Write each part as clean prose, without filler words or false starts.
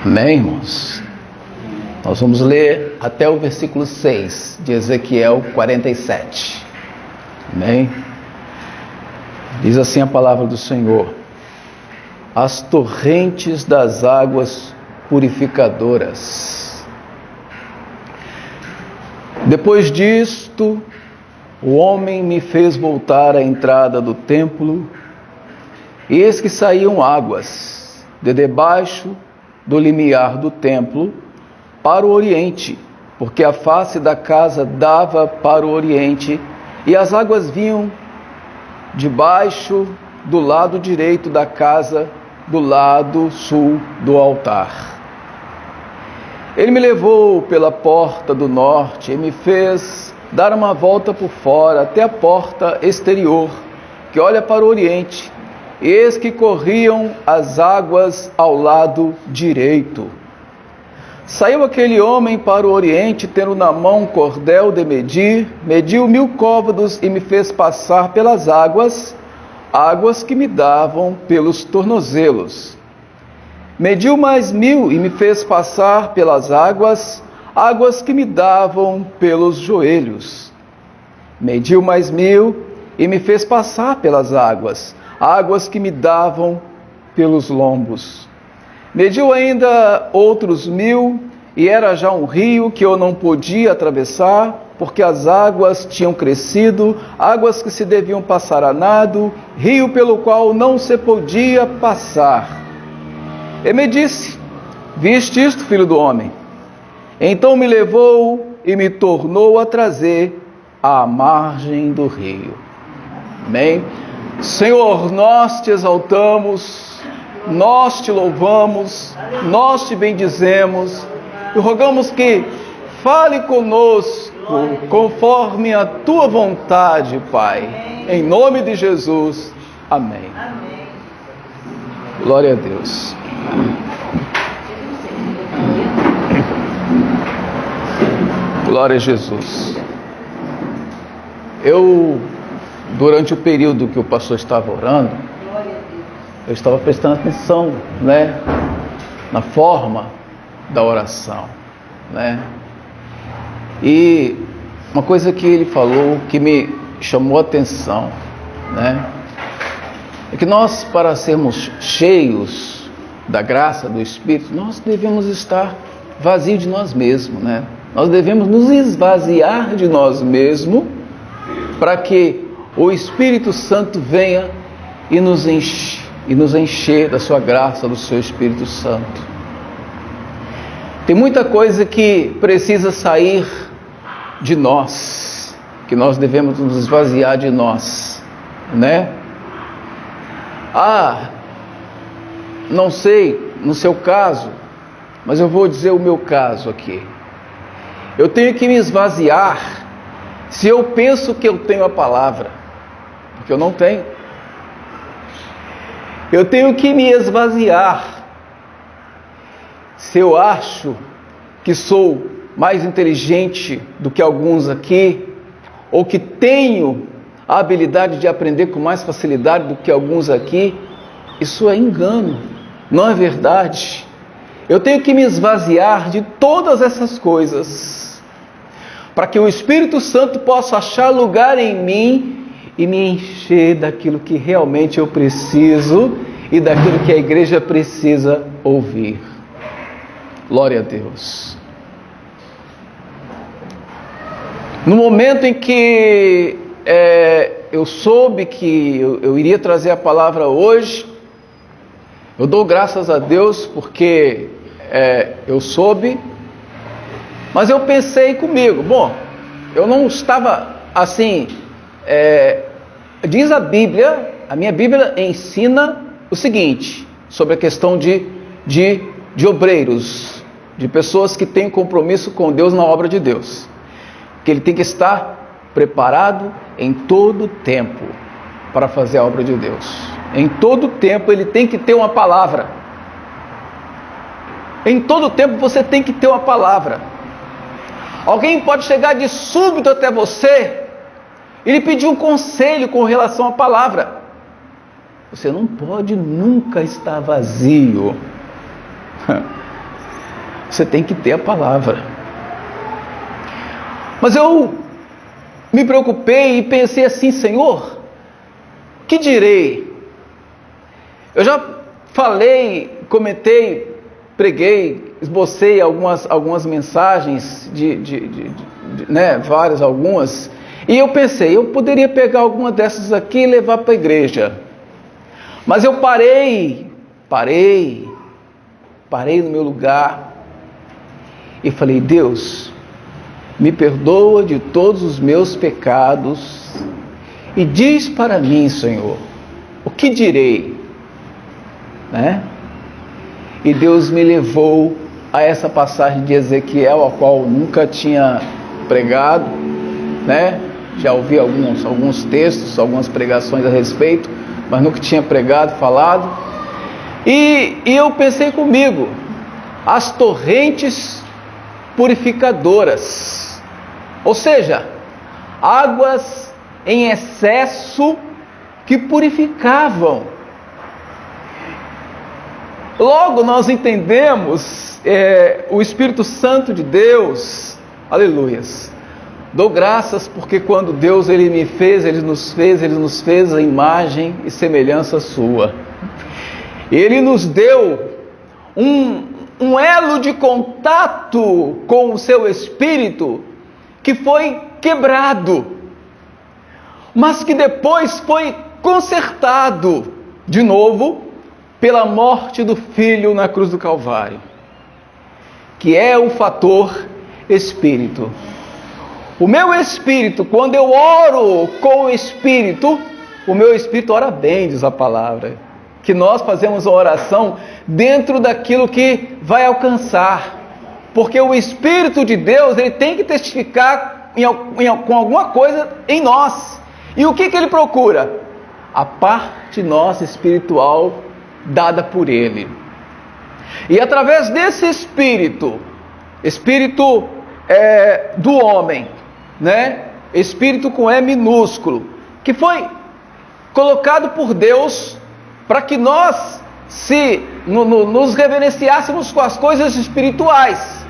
Amém, irmãos? Nós vamos ler até o versículo 6 de Ezequiel 47. Amém? Diz assim a palavra do Senhor: as torrentes das águas purificadoras. Depois disto, o homem me fez voltar à entrada do templo, e eis que saíam águas de debaixo do limiar do templo para o oriente, porque a face da casa dava para o oriente, e as águas vinham debaixo do lado direito da casa, do lado sul do altar. Ele me levou pela porta do norte e me fez dar uma volta por fora até a porta exterior, que olha para o oriente. Eis que corriam as águas ao lado direito. Saiu aquele homem para o oriente, tendo na mão um cordel de medir, mediu 1000 côvados e me fez passar pelas águas, águas que me davam pelos tornozelos. Mediu mais 1000 e me fez passar pelas águas, águas que me davam pelos joelhos. Mediu mais 1000 e me fez passar pelas águas, águas que me davam pelos lombos. Mediu ainda outros 1000, e era já um rio que eu não podia atravessar, porque as águas tinham crescido, águas que se deviam passar a nado, rio pelo qual não se podia passar. E me disse: viste isto, filho do homem? Então me levou e me tornou a trazer à margem do rio. Amém? Senhor, nós te exaltamos, nós te louvamos, nós te bendizemos e rogamos que fale conosco conforme a tua vontade, Pai. Em nome de Jesus. Amém. Glória a Deus. Glória a Jesus. Durante o período que o pastor estava orando, eu estava prestando atenção, na forma da oração, E uma coisa que ele falou que me chamou a atenção, é que nós, para sermos cheios da graça do Espírito, nós devemos estar vazios de nós mesmos, Nós devemos nos esvaziar de nós mesmos para que o Espírito Santo venha e nos encher da sua graça, do seu Espírito Santo. Tem muita coisa que precisa sair de nós, que nós devemos nos esvaziar de nós, não sei no seu caso, mas eu vou dizer o meu caso aqui. Eu tenho que me esvaziar se eu penso que eu tenho a palavra, porque eu não tenho. Eu tenho que me esvaziar se eu acho que sou mais inteligente do que alguns aqui, ou que tenho a habilidade de aprender com mais facilidade do que alguns aqui. Isso é engano, não é verdade. Eu tenho que me esvaziar de todas essas coisas, para que o Espírito Santo possa achar lugar em mim e me encher daquilo que realmente eu preciso e daquilo que a igreja precisa ouvir. Glória a Deus. No momento em que eu soube que eu iria trazer a palavra hoje, eu dou graças a Deus porque eu soube, mas eu pensei comigo, eu não estava assim, diz a Bíblia, a minha Bíblia ensina o seguinte, sobre a questão de obreiros, de pessoas que têm compromisso com Deus na obra de Deus, que ele tem que estar preparado em todo tempo para fazer a obra de Deus. Em todo tempo ele tem que ter uma palavra. Em todo tempo você tem que ter uma palavra. Alguém pode chegar de súbito até você e lhe pedir um conselho com relação à palavra. Você não pode nunca estar vazio. Você tem que ter a palavra. Mas eu me preocupei e pensei assim: Senhor, que direi? Eu já falei, comentei, preguei, esbocei algumas mensagens, várias, algumas, e eu pensei, eu poderia pegar alguma dessas aqui e levar para a igreja. Mas eu parei no meu lugar e falei: Deus, me perdoa de todos os meus pecados e diz para mim, Senhor, o que direi? E Deus me levou a essa passagem de Ezequiel, a qual nunca tinha pregado, já ouvi alguns textos, algumas pregações a respeito, mas nunca tinha pregado, falado, e eu pensei comigo, as torrentes purificadoras, ou seja, águas em excesso que purificavam. Logo nós entendemos o Espírito Santo de Deus, aleluias. Dou graças porque quando Deus Ele nos fez a imagem e semelhança sua. Ele nos deu um elo de contato com o seu Espírito que foi quebrado, mas que depois foi consertado de novo pela morte do Filho na cruz do Calvário, que é o fator Espírito. O meu espírito, quando eu oro com o Espírito, o meu espírito ora bem, diz a palavra, que nós fazemos a oração dentro daquilo que vai alcançar, porque o Espírito de Deus, ele tem que testificar com alguma coisa em nós. E o que ele procura? A parte nossa espiritual dada por Ele. E através desse espírito do homem, espírito com E minúsculo, que foi colocado por Deus para que nós nos reverenciássemos com as coisas espirituais.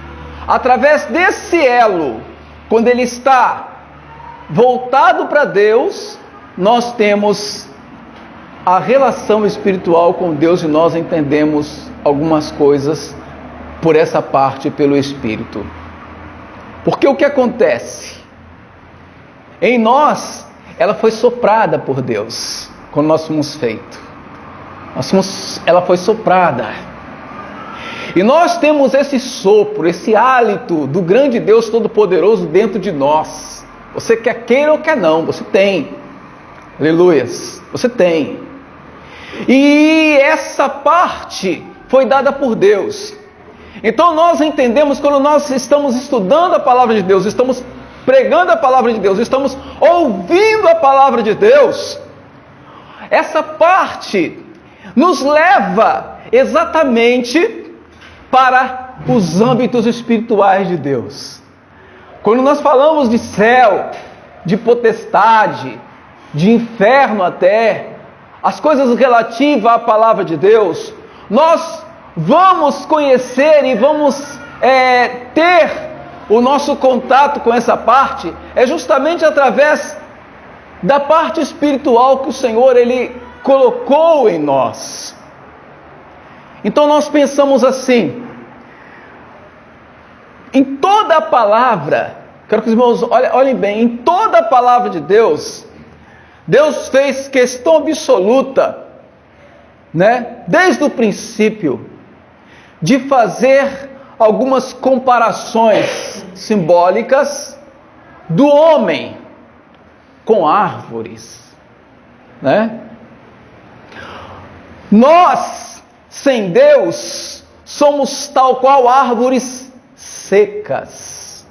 Através desse elo, quando ele está voltado para Deus, nós temos a relação espiritual com Deus e nós entendemos algumas coisas por essa parte, pelo Espírito. Porque o que acontece? Em nós, ela foi soprada por Deus, quando nós fomos feitos. Ela foi soprada. E nós temos esse sopro, esse hálito do grande Deus Todo-Poderoso dentro de nós. Você quer queira ou quer não, você tem. Aleluias, você tem. E essa parte foi dada por Deus. Então nós entendemos, quando nós estamos estudando a palavra de Deus, estamos pregando a palavra de Deus, estamos ouvindo a palavra de Deus, essa parte nos leva exatamente para os âmbitos espirituais de Deus. Quando nós falamos de céu, de potestade, de inferno até, as coisas relativas à palavra de Deus, nós vamos conhecer e vamos ter o nosso contato com essa parte, justamente através da parte espiritual que o Senhor, Ele colocou em nós. Então nós pensamos assim, em toda a palavra, quero que os irmãos olhem bem, em toda a palavra de Deus, Deus fez questão absoluta, desde o princípio, de fazer algumas comparações simbólicas do homem com árvores, Nós, sem Deus, somos tal qual árvores secas.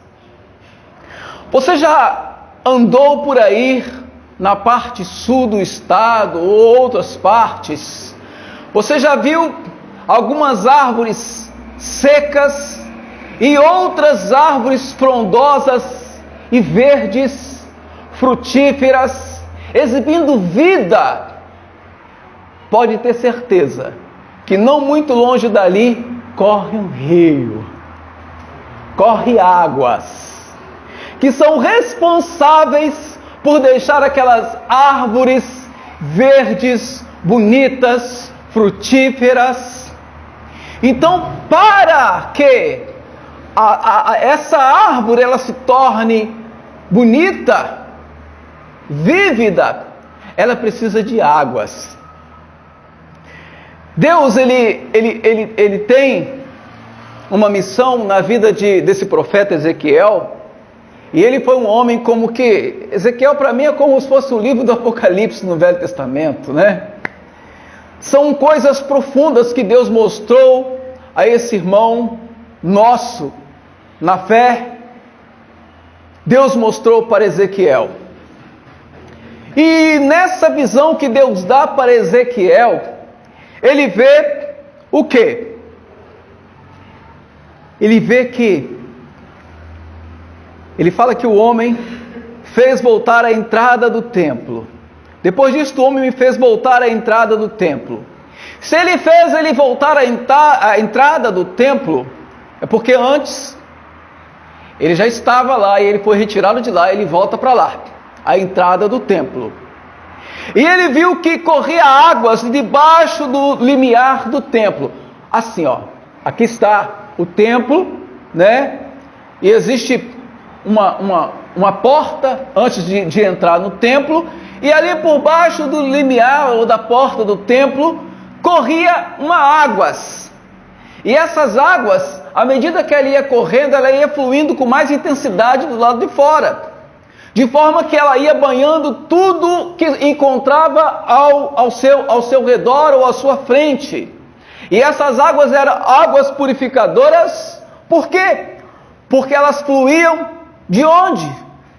Você já andou por aí na parte sul do estado ou outras partes? Você já viu algumas árvores secas e outras árvores frondosas e verdes, frutíferas, exibindo vida? Pode ter certeza que não muito longe dali corre um rio. corre águas, que são responsáveis por deixar aquelas árvores verdes, bonitas, frutíferas. Então, para que essa árvore ela se torne bonita, vívida, ela precisa de águas. Deus ele tem uma missão na vida desse profeta Ezequiel, e ele foi um homem como que... Ezequiel para mim é como se fosse o livro do Apocalipse no Velho Testamento, né? São coisas profundas que Deus mostrou a esse irmão nosso, na fé. Deus mostrou para Ezequiel. E nessa visão que Deus dá para Ezequiel, ele vê o quê? Ele vê que... Ele fala que o homem fez voltar a entrada do templo. Depois disso, o homem me fez voltar a entrada do templo. Se ele fez ele voltar a entrada do templo, é porque antes ele já estava lá e ele foi retirado de lá, ele volta para lá, a entrada do templo. E ele viu que corria águas debaixo do limiar do templo. Assim, ó, aqui está o templo, né? E existe uma porta antes de entrar no templo, e ali por baixo do limiar ou da porta do templo corria águas. E essas águas, à medida que ela ia correndo, ela ia fluindo com mais intensidade do lado de fora, de forma que ela ia banhando tudo que encontrava ao seu redor ou à sua frente. E essas águas eram águas purificadoras. Por quê? Porque elas fluíam de onde?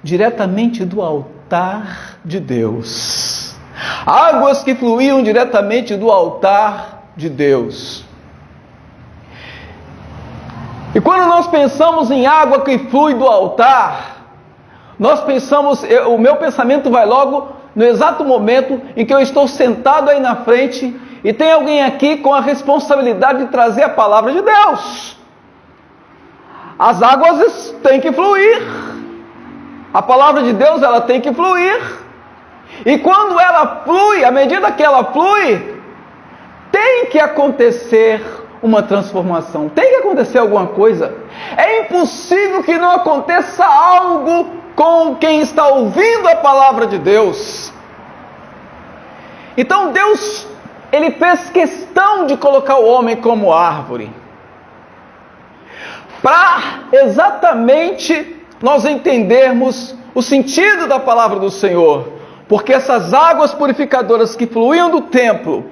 Diretamente do altar de Deus. Águas que fluíam diretamente do altar de Deus. E quando nós pensamos em água que flui do altar, nós pensamos, o meu pensamento vai logo no exato momento em que eu estou sentado aí na frente e tem alguém aqui com a responsabilidade de trazer a palavra de Deus. As águas têm que fluir. A palavra de Deus, ela tem que fluir. E quando ela flui, à medida que ela flui, tem que acontecer uma transformação. Tem que acontecer alguma coisa. É impossível que não aconteça algo com quem está ouvindo a palavra de Deus. Então Deus, ele fez questão de colocar o homem como árvore, para exatamente nós entendermos o sentido da palavra do Senhor. Porque essas águas purificadoras que fluíam do templo,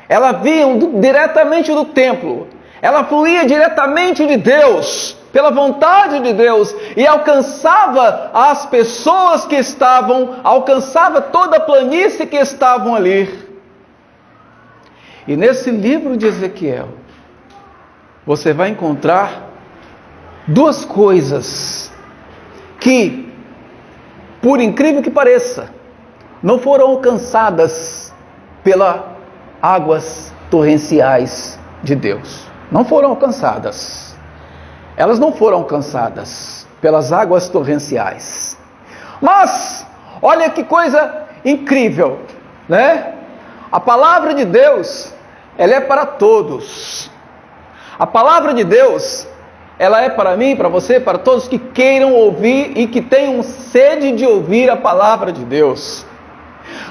elas vinham diretamente do templo, ela fluía diretamente de Deus, pela vontade de Deus, e alcançava as pessoas que alcançava toda a planície que estavam ali. E nesse livro de Ezequiel, você vai encontrar duas coisas que, por incrível que pareça, não foram alcançadas pelas águas torrenciais de Deus. Não foram alcançadas. Elas não foram alcançadas pelas águas torrenciais. Mas, olha que coisa incrível, né? A palavra de Deus, ela é para todos. A palavra de Deus, ela é para mim, para você, para todos que queiram ouvir e que tenham sede de ouvir a palavra de Deus.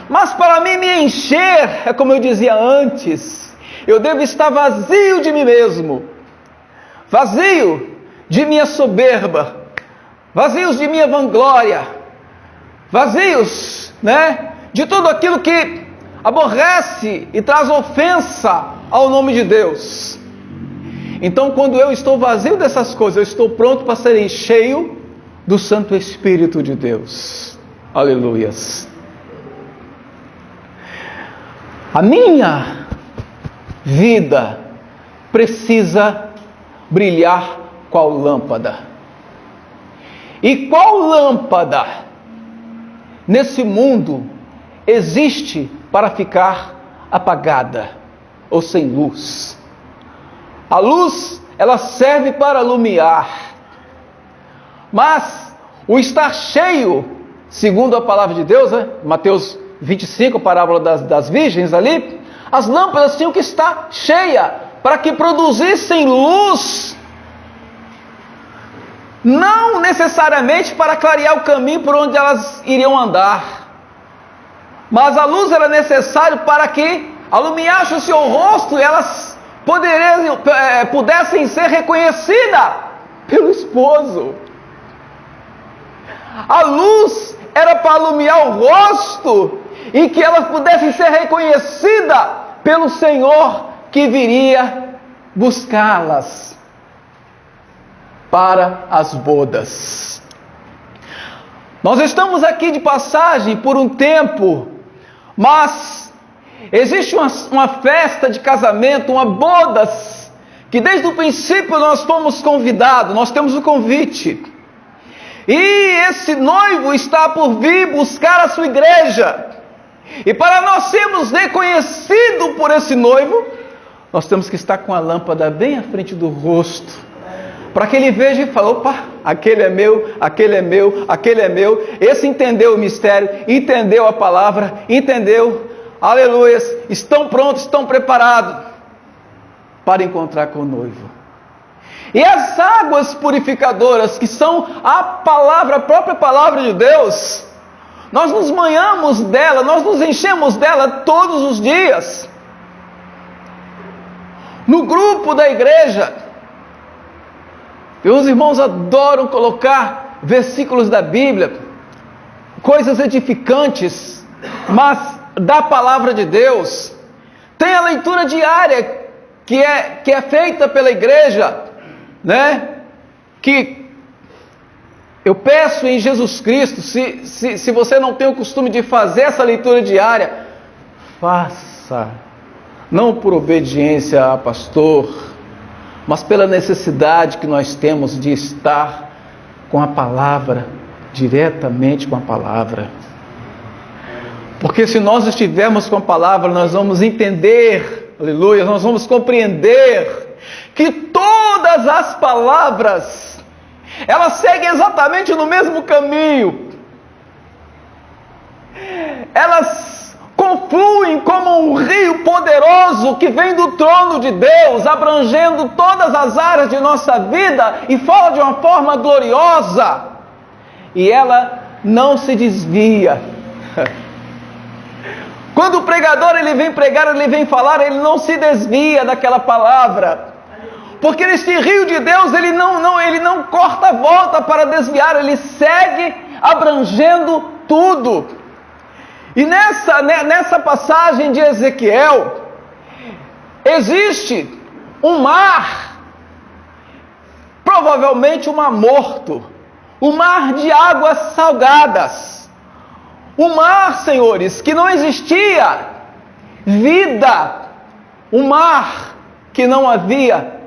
Mas para mim me encher, é como eu dizia antes, eu devo estar vazio de mim mesmo, vazio de minha soberba, vazios de minha vanglória, vazios, né, de tudo aquilo que aborrece e traz ofensa ao nome de Deus. Então, quando eu estou vazio dessas coisas, eu estou pronto para ser cheio do Santo Espírito de Deus. Aleluias. A minha vida precisa brilhar qual lâmpada. E qual lâmpada nesse mundo existe para ficar apagada ou sem luz? A luz, ela serve para iluminar, Mas o estar cheio, segundo a palavra de Deus, né? Mateus 25, a parábola das virgens ali, as lâmpadas tinham que estar cheias para que produzissem luz, não necessariamente para clarear o caminho por onde elas iriam andar, mas a luz era necessária para que alumiasse o seu rosto e elas pudessem ser reconhecidas pelo esposo. A luz era para alumiar o rosto e que elas pudessem ser reconhecidas pelo Senhor que viria buscá-las para as bodas. Nós estamos aqui de passagem por um tempo, mas existe uma festa de casamento, uma bodas, que desde o princípio nós fomos convidados, nós temos o convite. E esse noivo está por vir buscar a sua igreja. E para nós sermos reconhecidos por esse noivo, nós temos que estar com a lâmpada bem à frente do rosto, para que ele veja e fale: opa, aquele é meu, aquele é meu, aquele é meu. Esse entendeu o mistério, entendeu a palavra, entendeu, aleluias, estão prontos, estão preparados para encontrar com o noivo. E as águas purificadoras, que são a palavra, a própria palavra de Deus, nós nos banhamos dela, nós nos enchemos dela todos os dias. No grupo da igreja, os irmãos adoram colocar versículos da Bíblia, coisas edificantes, mas da palavra de Deus. Tem a leitura diária que é feita pela igreja, né? Que eu peço em Jesus Cristo, se você não tem o costume de fazer essa leitura diária, faça, não por obediência a pastor, mas pela necessidade que nós temos de estar com a palavra, diretamente com a palavra. Porque se nós estivermos com a palavra, nós vamos entender, aleluia, nós vamos compreender que todas as palavras, elas seguem exatamente no mesmo caminho. Elas confluem como um rio poderoso que vem do trono de Deus, abrangendo todas as áreas de nossa vida e fala de uma forma gloriosa. E ela não se desvia. Quando o pregador ele vem pregar, ele vem falar, ele não se desvia daquela palavra. Porque neste rio de Deus, ele não corta a volta para desviar, ele segue abrangendo tudo. E nessa passagem de Ezequiel, existe um mar, provavelmente um mar morto, um mar de águas salgadas, um mar, senhores, que não existia vida, um mar que não havia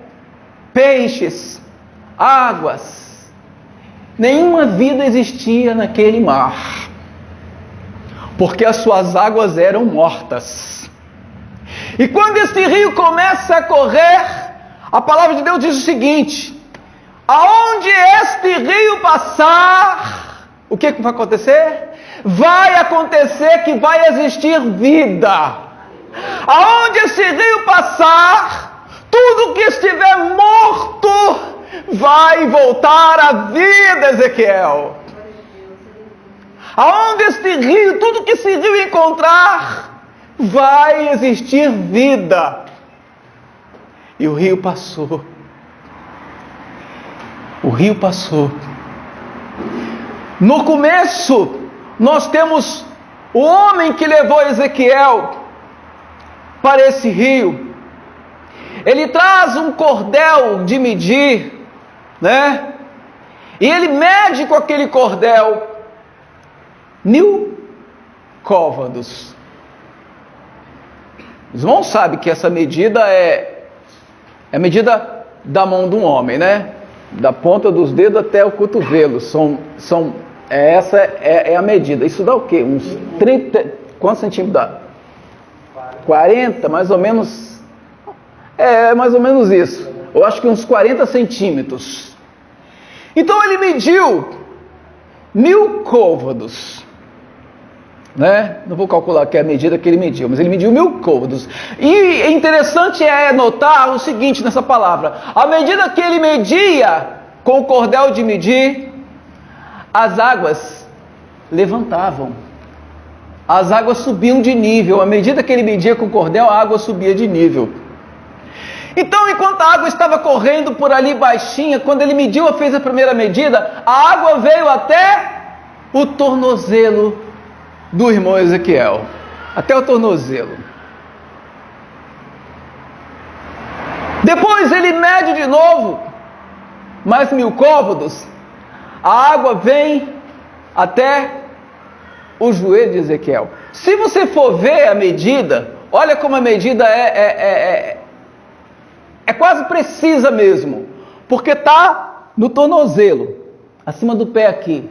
peixes, águas, nenhuma vida existia naquele mar, porque as suas águas eram mortas. E quando este rio começa a correr, a palavra de Deus diz o seguinte: aonde este rio passar, o que vai acontecer? Vai acontecer que vai existir vida. Aonde este rio passar, tudo que estiver morto vai voltar à vida, Ezequiel. Aonde este rio, tudo que esse rio encontrar, vai existir vida. E o rio passou. O rio passou. No começo, nós temos o homem que levou Ezequiel para esse rio. Ele traz um cordel de medir, né? E ele mede com aquele cordel 1000 côvados. Os irmãos sabem que essa medida é a medida da mão de um homem, né? Da ponta dos dedos até o cotovelo. Essa é a medida. Isso dá o quê? Uns 30... Quantos centímetros dá? 40, mais ou menos. É mais ou menos isso. Eu acho que uns 40 centímetros. Então ele mediu 1000 côvados, né? Não vou calcular que é a medida que ele mediu, mas ele mediu 1000 côvados. E interessante é notar o seguinte nessa palavra: à medida que ele media com o cordel de medir, as águas levantavam, as águas subiam de nível. À medida que ele media com o cordel, a água subia de nível. Então, enquanto a água estava correndo por ali baixinha, quando ele mediu, fez a primeira medida, a água veio até o tornozelo do irmão Ezequiel, até o tornozelo. Depois ele mede de novo, mais 1000 côvados, a água vem até o joelho de Ezequiel. Se você for ver a medida, olha como a medida é quase precisa mesmo, porque está no tornozelo, acima do pé aqui.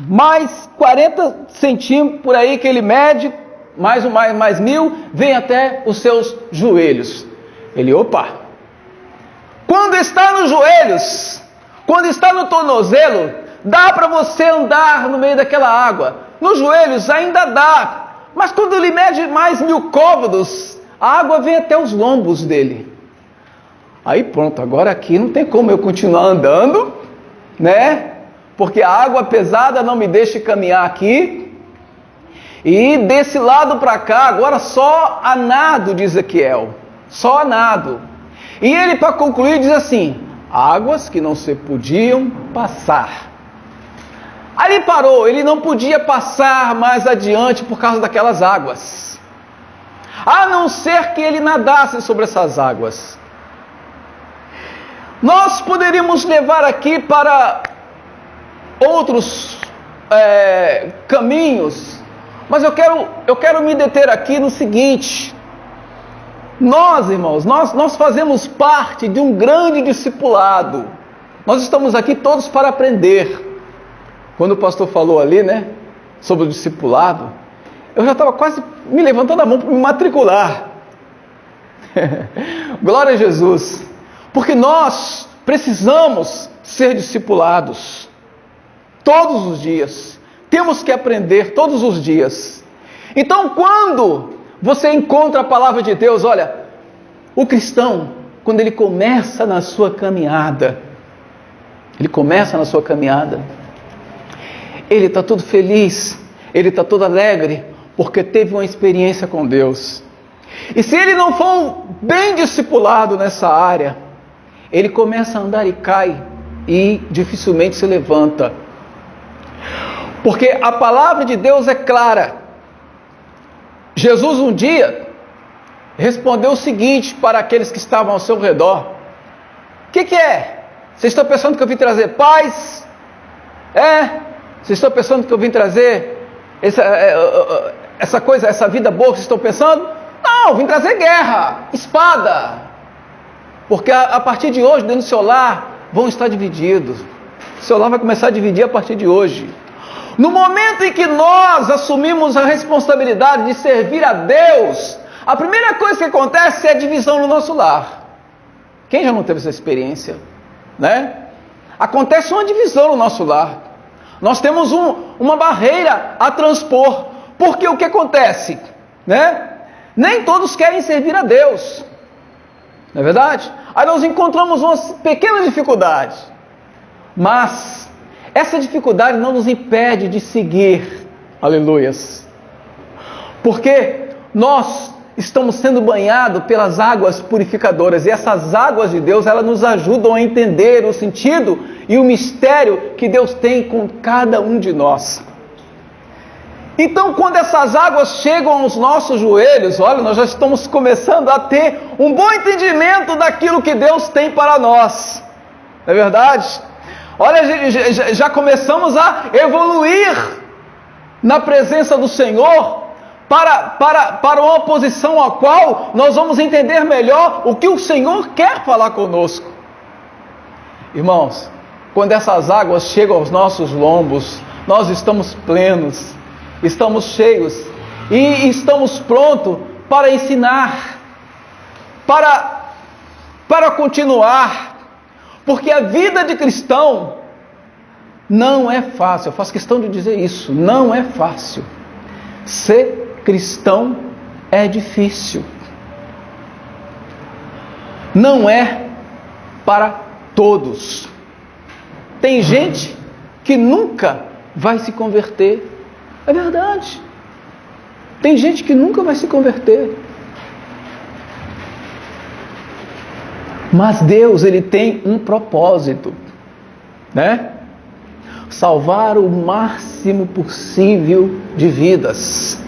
Mais 40 centímetros por aí que ele mede, mais 1000, vem até os seus joelhos. Ele, opa! Quando está nos joelhos, quando está no tornozelo, dá para você andar no meio daquela água. Nos joelhos ainda dá, mas quando ele mede mais 1000 côvados, a água vem até os lombos dele. Aí pronto, agora aqui não tem como eu continuar andando, né? Porque a água pesada não me deixa caminhar aqui. E desse lado para cá, agora só a nado de Ezequiel. Só a nado. E ele, para concluir, diz assim: águas que não se podiam passar. Aí ele parou, ele não podia passar mais adiante por causa daquelas águas. A não ser que ele nadasse sobre essas águas. Nós poderíamos levar aqui para outros caminhos, mas eu quero me deter aqui no seguinte: nós, irmãos, nós fazemos parte de um grande discipulado. Nós estamos aqui todos para aprender. Quando o pastor falou ali, né, sobre o discipulado, eu já estava quase me levantando a mão para me matricular. Glória a Jesus. Porque nós precisamos ser discipulados todos os dias. Temos que aprender todos os dias. Então, quando você encontra a palavra de Deus, olha, o cristão, quando ele começa na sua caminhada, ele está todo feliz, ele está todo alegre, porque teve uma experiência com Deus. E se ele não for bem discipulado nessa área, ele começa a andar e cai, e dificilmente se levanta. Porque a palavra de Deus é clara. Jesus um dia respondeu o seguinte para aqueles que estavam ao seu redor: o que é? Vocês estão pensando que eu vim trazer paz? Vocês estão pensando que eu vim trazer essa coisa, essa vida boa que vocês estão pensando? Não, eu vim trazer guerra, espada. Porque a partir de hoje, dentro do seu lar, vão estar divididos. O seu lar vai começar a dividir a partir de hoje. No momento em que nós assumimos a responsabilidade de servir a Deus, a primeira coisa que acontece é a divisão no nosso lar. Quem já não teve essa experiência, né? Acontece uma divisão no nosso lar. Nós temos uma barreira a transpor. Porque o que acontece, né? Nem todos querem servir a Deus. Não é verdade? Aí nós encontramos umas pequenas dificuldades. Mas essa dificuldade não nos impede de seguir. Aleluias. Porque nós estamos sendo banhados pelas águas purificadoras. E essas águas de Deus, elas nos ajudam a entender o sentido e o mistério que Deus tem com cada um de nós. Então, quando essas águas chegam aos nossos joelhos, olha, nós já estamos começando a ter um bom entendimento daquilo que Deus tem para nós. Não é verdade? Olha, já começamos a evoluir na presença do Senhor para uma posição a qual nós vamos entender melhor o que o Senhor quer falar conosco. Irmãos, quando essas águas chegam aos nossos lombos, nós estamos plenos, estamos cheios e estamos prontos para ensinar, para continuar, porque a vida de cristão Não é fácil, eu faço questão de dizer isso, não é fácil. Ser cristão é difícil. Não é para todos. Tem gente que nunca vai se converter. É verdade. Tem gente que nunca vai se converter. Mas Deus, Ele tem um propósito, né? Salvar o máximo possível de vidas.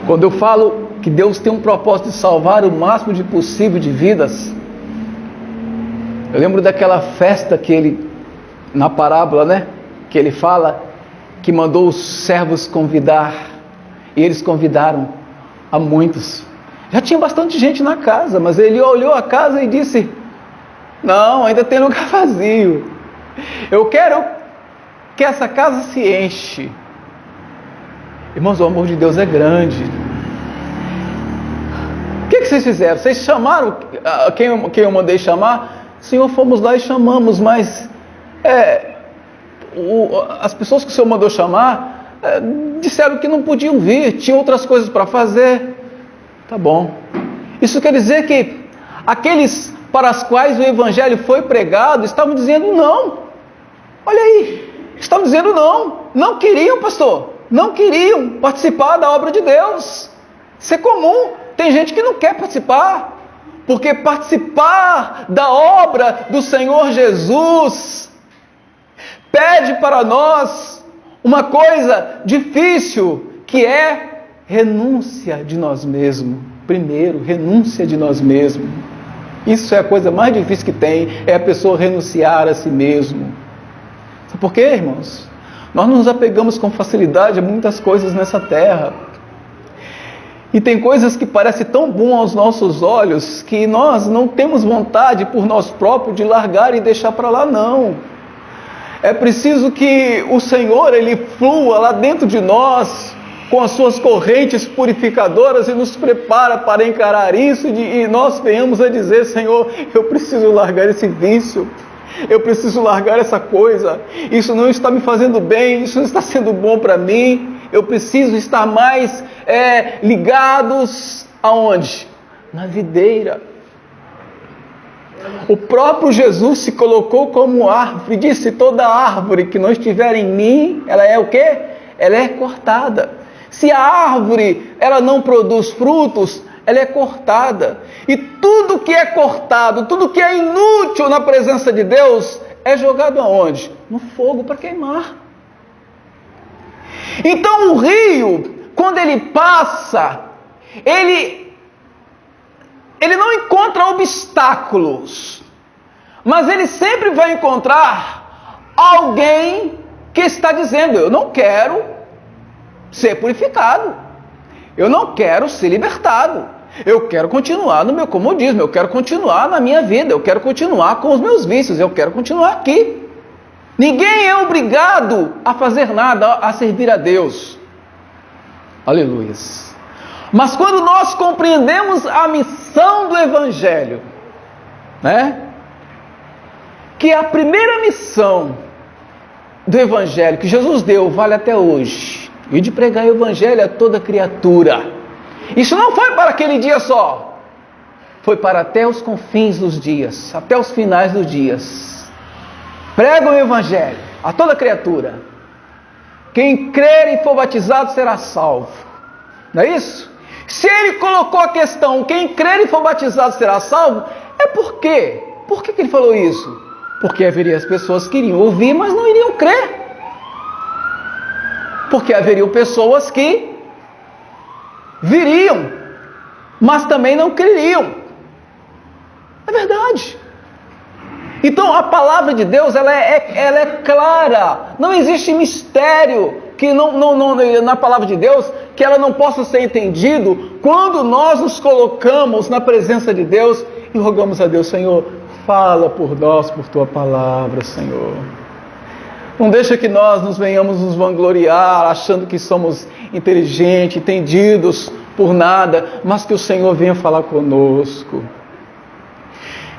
Quando eu falo que Deus tem um propósito de salvar o máximo de possível de vidas, eu lembro daquela festa que Ele, na parábola, né? Que Ele fala que mandou os servos convidar, e eles convidaram a muitos. Já tinha bastante gente na casa, mas Ele olhou a casa e disse: não, ainda tem lugar vazio. Eu quero que essa casa se enche. Irmãos, o amor de Deus é grande. O que vocês fizeram? Vocês chamaram quem eu mandei chamar? Senhor, fomos lá e chamamos, mas as pessoas que o Senhor mandou chamar disseram que não podiam vir, tinham outras coisas para fazer. Tá bom. Isso quer dizer que aqueles para os quais o Evangelho foi pregado estavam dizendo não. Olha aí, estavam dizendo não. Não queriam, pastor. Não queriam participar da obra de Deus. Isso é comum. Tem gente que não quer participar, porque participar da obra do Senhor Jesus pede para nós uma coisa difícil, que é renúncia de nós mesmos. Primeiro, renúncia de nós mesmos. Isso é a coisa mais difícil que tem, é a pessoa renunciar a si mesmo. Sabe por quê, irmãos? Nós nos apegamos com facilidade a muitas coisas nessa terra. E tem coisas que parecem tão bom aos nossos olhos, que nós não temos vontade por nós próprios de largar e deixar para lá, não. É preciso que o Senhor, Ele flua lá dentro de nós, com as suas correntes purificadoras, e nos prepara para encarar isso, e nós venhamos a dizer: Senhor, eu preciso largar esse vício, eu preciso largar essa coisa, isso não está me fazendo bem, isso não está sendo bom para mim, eu preciso estar mais ligados aonde? Na videira. O próprio Jesus se colocou como árvore, disse: toda árvore que não estiver em mim, ela é o quê? Ela é cortada. Se a árvore ela não produz frutos, ela é cortada. E tudo que é cortado, tudo que é inútil na presença de Deus, é jogado aonde? No fogo para queimar. Então o rio, quando ele passa, ele não encontra obstáculos, mas ele sempre vai encontrar alguém que está dizendo: eu não quero ser purificado, eu não quero ser libertado, eu quero continuar no meu comodismo, eu quero continuar na minha vida, eu quero continuar com os meus vícios, eu quero continuar aqui. Ninguém é obrigado a fazer nada, a servir a Deus. Aleluias. Mas quando nós compreendemos a missão do Evangelho, né? Que a primeira missão do Evangelho que Jesus deu vale até hoje, e de pregar o Evangelho a toda criatura. Isso não foi para aquele dia só, foi para até os confins dos dias, até os finais dos dias. Prega o Evangelho a toda criatura. Quem crer e for batizado será salvo. Não é isso? Se ele colocou a questão: quem crer e for batizado será salvo, é por quê? Por que ele falou isso? Porque haveria as pessoas que iriam ouvir, mas não iriam crer. Porque haveriam pessoas que viriam, mas também não creriam. É verdade. Então a palavra de Deus ela é clara. Não existe mistério que na palavra de Deus que ela não possa ser entendido quando nós nos colocamos na presença de Deus e rogamos a Deus: Senhor, fala por nós, por tua palavra, Senhor. Não deixa que nós nos venhamos nos vangloriar, achando que somos inteligentes, entendidos por nada, mas que o Senhor venha falar conosco.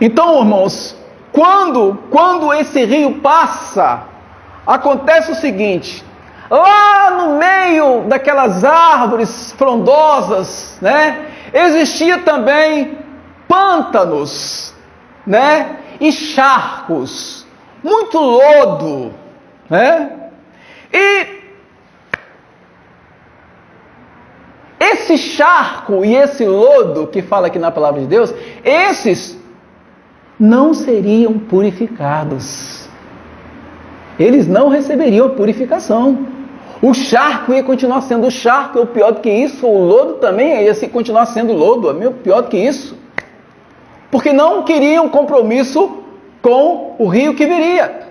Então, irmãos, quando esse rio passa, acontece o seguinte: lá no meio daquelas árvores frondosas, né, existia também pântanos, né, e charcos, muito lodo, né? E esse charco e esse lodo que fala aqui na palavra de Deus, esses não seriam purificados. Eles não receberiam purificação. O charco ia continuar sendo charco, ou pior do que isso, o lodo também ia continuar sendo lodo, pior do que isso. Porque não queriam compromisso com o rio que viria.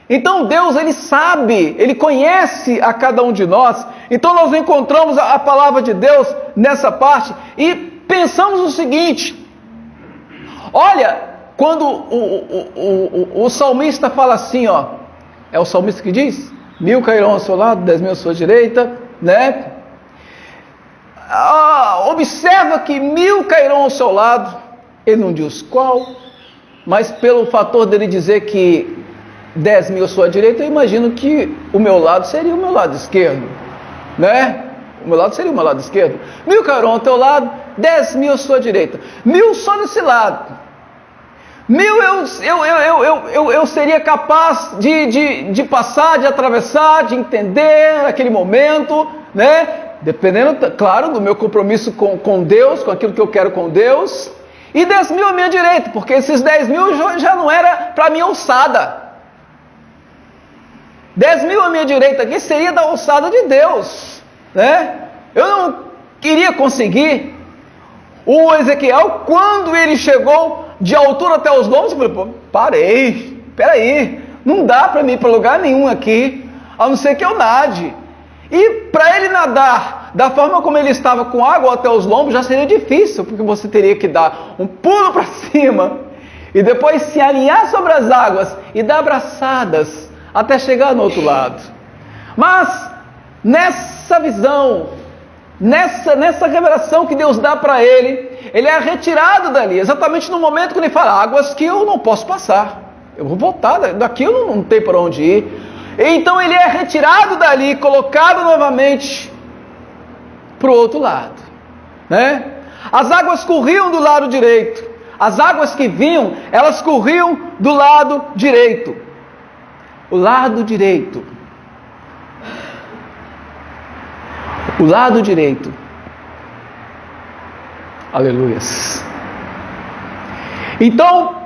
Então Deus, Ele sabe, Ele conhece a cada um de nós. Então nós encontramos a palavra de Deus nessa parte e pensamos o seguinte: olha, quando o salmista fala assim, ó, é o salmista que diz: 1000 cairão ao seu lado, 10.000 à sua direita, né? Observa que 1000 cairão ao seu lado, ele não diz qual, mas pelo fator dele dizer que 10.000 à sua direita, eu imagino que o meu lado seria o meu lado esquerdo, né? O meu lado seria o meu lado esquerdo. 1000 cairão ao teu lado, 10.000 à sua direita. 1000 só nesse lado. 1000 eu seria capaz de passar, de atravessar, de entender aquele momento, né? Dependendo, claro, do meu compromisso com Deus, com aquilo que eu quero com Deus. E 10.000 à minha direita, porque esses 10.000 já não era para minha alçada. 10.000 à minha direita aqui seria da alçada de Deus, né? Eu não queria conseguir. O Ezequiel, quando ele chegou de altura até os lombos, eu falei: peraí, não dá para mim ir para lugar nenhum aqui, a não ser que eu nade. E para ele nadar da forma como ele estava, com água até os lombos, já seria difícil, porque você teria que dar um pulo para cima e depois se alinhar sobre as águas e dar abraçadas até chegar no outro lado. Mas nessa visão, nessa revelação que Deus dá para ele é retirado dali, exatamente no momento que ele fala: águas que eu não posso passar, eu vou voltar, daqui eu não tenho para onde ir. Então ele é retirado dali, colocado novamente para o outro lado, né? As águas corriam do lado direito, as águas que vinham, elas corriam do lado direito. O lado direito, o lado direito, aleluias. Então,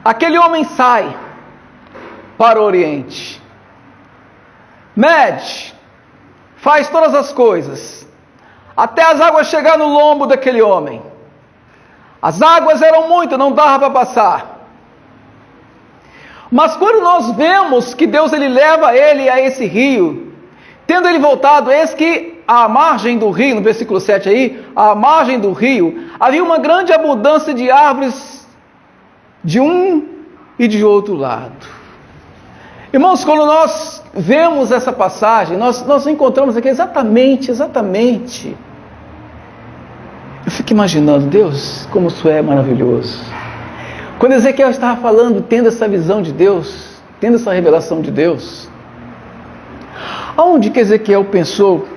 aquele homem sai para o Oriente, mede, faz todas as coisas, até as águas chegar no lombo daquele homem. As águas eram muitas, não dava para passar. Mas quando nós vemos que Deus ele leva ele a esse rio, tendo ele voltado, eis que à margem do rio, no versículo 7 aí, à margem do rio, havia uma grande abundância de árvores de um e de outro lado. Irmãos, quando nós vemos essa passagem, nós encontramos aqui exatamente. Eu fico imaginando, Deus, como isso é maravilhoso. Quando Ezequiel estava falando, tendo essa visão de Deus, tendo essa revelação de Deus, aonde que Ezequiel pensou?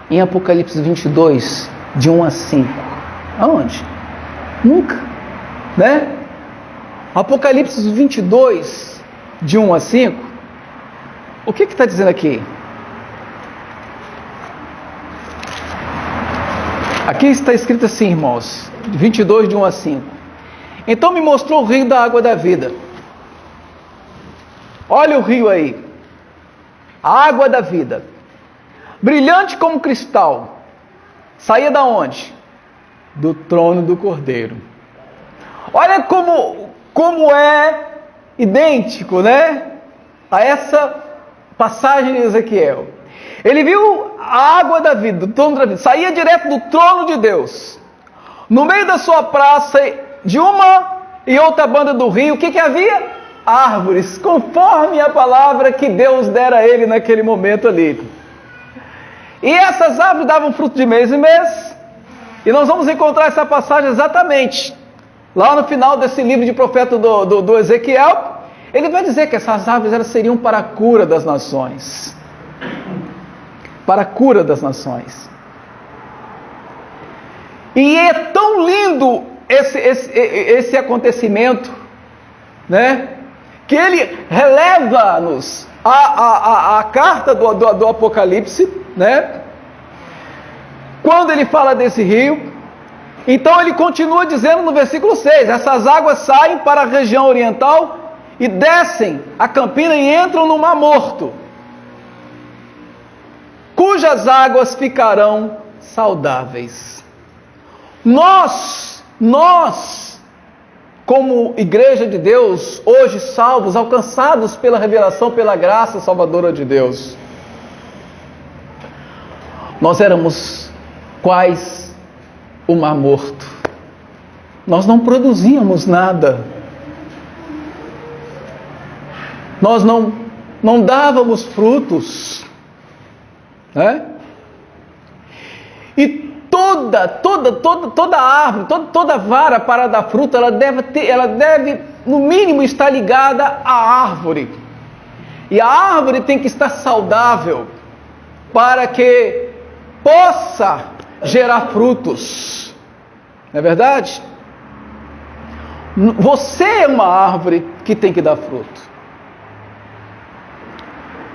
Em Apocalipse 22, de 1 a 5. Aonde? Nunca, né? Apocalipse 22, de 1 a 5, o que está dizendo aqui? Aqui está escrito assim, irmãos, 22, de 1 a 5. Então me mostrou o rio da água da vida. Olha o rio aí, a água da vida, brilhante como cristal, saía da onde? Do trono do Cordeiro. Olha como é idêntico, né, a essa passagem de Ezequiel. Ele viu a água da vida, do trono da vida, saía direto do trono de Deus. No meio da sua praça, de uma e outra banda do rio, o que havia? Árvores, conforme a palavra que Deus dera a ele naquele momento ali. E essas árvores davam fruto de mês em mês. E nós vamos encontrar essa passagem exatamente lá no final desse livro de profeta do Ezequiel. ele vai dizer que essas árvores elas seriam para a cura das nações. Para a cura das nações. E é tão lindo esse acontecimento, né? Que ele releva-nos a carta do Apocalipse, né? Quando ele fala desse rio, então ele continua dizendo no versículo 6, essas águas saem para a região oriental e descem a campina e entram no Mar Morto, cujas águas ficarão saudáveis. Nós, como igreja de Deus, hoje salvos, alcançados pela revelação, pela graça salvadora de Deus, nós éramos quais o Mar Morto. Nós não produzíamos nada. Nós não dávamos frutos, né? E toda árvore, toda vara para dar fruto, ela deve, no mínimo, estar ligada à árvore. E a árvore tem que estar saudável para que possa gerar frutos. Não é verdade? Você é uma árvore que tem que dar fruto.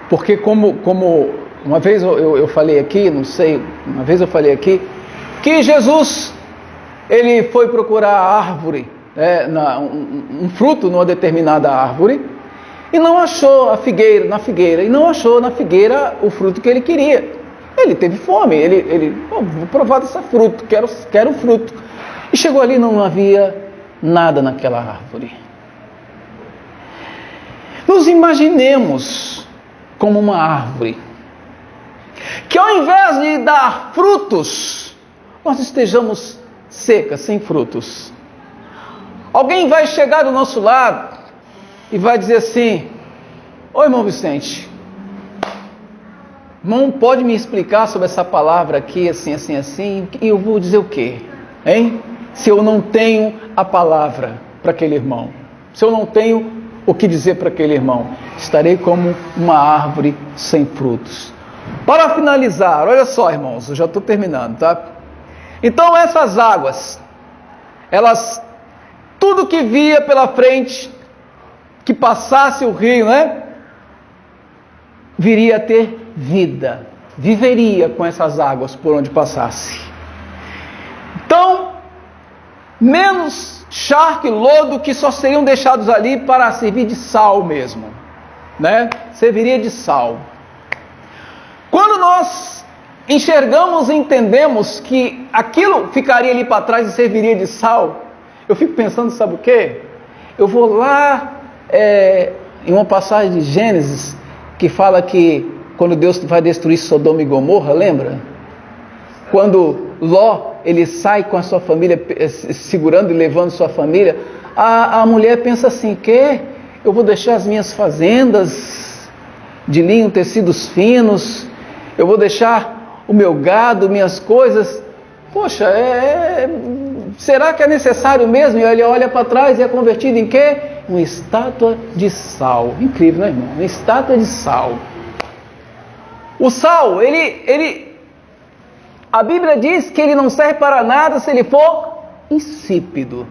Porque como uma vez eu falei aqui, uma vez eu falei aqui, que Jesus, ele foi procurar a árvore, um fruto numa determinada árvore, e não achou na figueira, e não achou na figueira o fruto que ele queria. Ele teve fome, vou provar desse fruto, quero fruto. E chegou ali, não havia nada naquela árvore. Nos imaginemos como uma árvore, que ao invés de dar frutos, nós estejamos secas, sem frutos. Alguém vai chegar do nosso lado e vai dizer assim: ô irmão Vicente, irmão, pode me explicar sobre essa palavra aqui, assim, assim, assim? E eu vou dizer o quê? Hein? Se eu não tenho a palavra para aquele irmão, se eu não tenho o que dizer para aquele irmão, estarei como uma árvore sem frutos. Para finalizar, olha só, irmãos, eu já estou terminando, tá? Então essas águas, tudo que via pela frente, que passasse o rio, né? Viria a ter vida, viveria com essas águas por onde passasse. Então, menos charco e lodo que só seriam deixados ali para servir de sal mesmo, né? Serviria de sal. Quando nós enxergamos e entendemos que aquilo ficaria ali para trás e serviria de sal, eu fico pensando, sabe o quê? Eu vou lá em uma passagem de Gênesis que fala que quando Deus vai destruir Sodoma e Gomorra, lembra? Quando Ló, ele sai com a sua família, segurando e levando sua família, a mulher pensa assim, que eu vou deixar as minhas fazendas de linho, tecidos finos, eu vou deixar o meu gado, minhas coisas, poxa, será que é necessário mesmo? E ele olha para trás e é convertido em quê? Uma estátua de sal. Incrível, né, irmão? Uma estátua de sal. O sal, a Bíblia diz que ele não serve para nada se ele for insípido.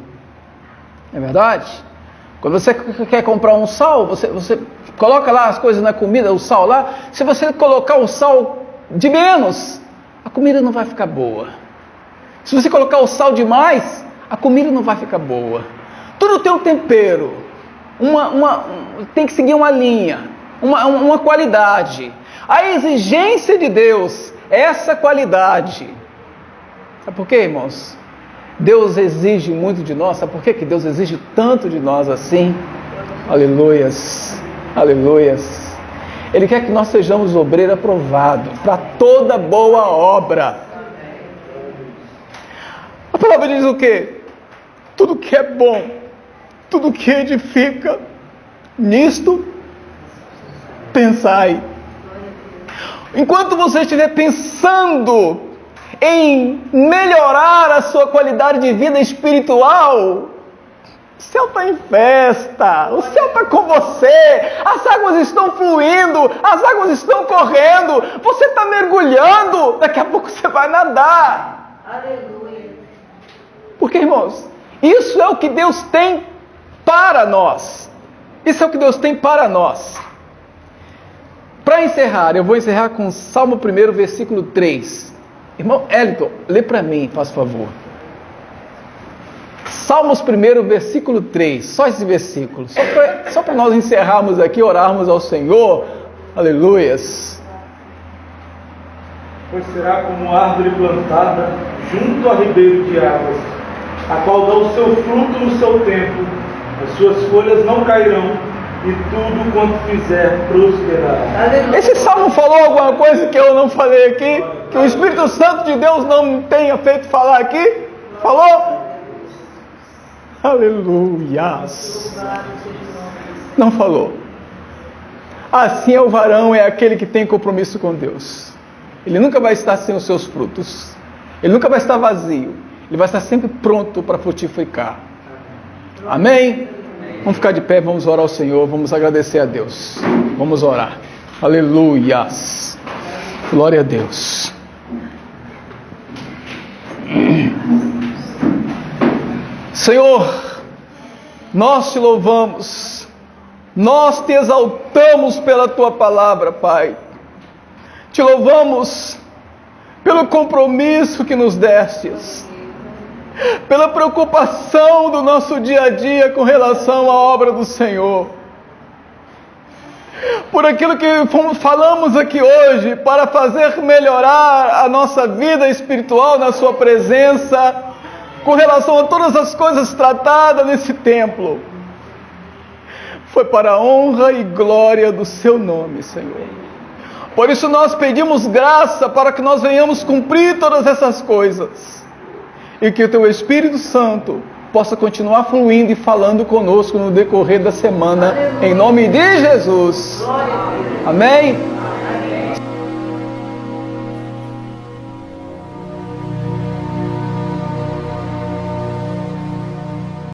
É verdade? Quando você quer comprar um sal, você coloca lá as coisas na comida, o sal lá. Se você colocar o sal de menos, a comida não vai ficar boa. Se você colocar o sal demais, a comida não vai ficar boa. Tudo tem um tempero, tem que seguir uma linha, uma qualidade. A exigência de Deus é essa qualidade. Sabe por quê, irmãos? Deus exige muito de nós. Sabe por quê que Deus exige tanto de nós assim? Aleluias, aleluias. Ele quer que nós sejamos obreiro aprovado para toda boa obra. A palavra diz o quê? Tudo que é bom, tudo que edifica, nisto pensai. Enquanto você estiver pensando em melhorar a sua qualidade de vida espiritual, O céu está em festa, o céu está com você, as águas estão fluindo, as águas estão correndo, você está mergulhando, daqui a pouco você vai nadar. Aleluia. Porque, irmãos, isso é o que Deus tem para nós. Isso é o que Deus tem para nós. Para encerrar, eu vou encerrar com Salmo 1, versículo 3. Irmão Elton, lê para mim, faz favor. Salmos 1, versículo 3, só esse versículo, só para nós encerrarmos aqui, orarmos ao Senhor, aleluias. Pois será como árvore plantada junto a ribeiro de águas, a qual dá o seu fruto no seu tempo, as suas folhas não cairão, e tudo quanto fizer prosperará. Esse salmo falou alguma coisa que eu não falei aqui, que o Espírito Santo de Deus não tenha feito falar aqui? Falou? Aleluias. Não falou. Assim é o varão, é aquele que tem compromisso com Deus. Ele nunca vai estar sem os seus frutos. Ele nunca vai estar vazio. Ele vai estar sempre pronto para frutificar. Amém? Vamos ficar de pé, vamos orar ao Senhor, vamos agradecer a Deus. Vamos orar. Aleluias. Glória a Deus. Senhor, nós te louvamos, nós te exaltamos pela tua palavra, Pai. Te louvamos pelo compromisso que nos destes, pela preocupação do nosso dia a dia com relação à obra do Senhor, por aquilo que falamos aqui hoje, para fazer melhorar a nossa vida espiritual na sua presença, com relação a todas as coisas tratadas nesse templo. Foi para a honra e glória do seu nome, Senhor. Por isso nós pedimos graça para que nós venhamos cumprir todas essas coisas. E que o teu Espírito Santo possa continuar fluindo e falando conosco no decorrer da semana. Aleluia. Em nome de Jesus. Amém.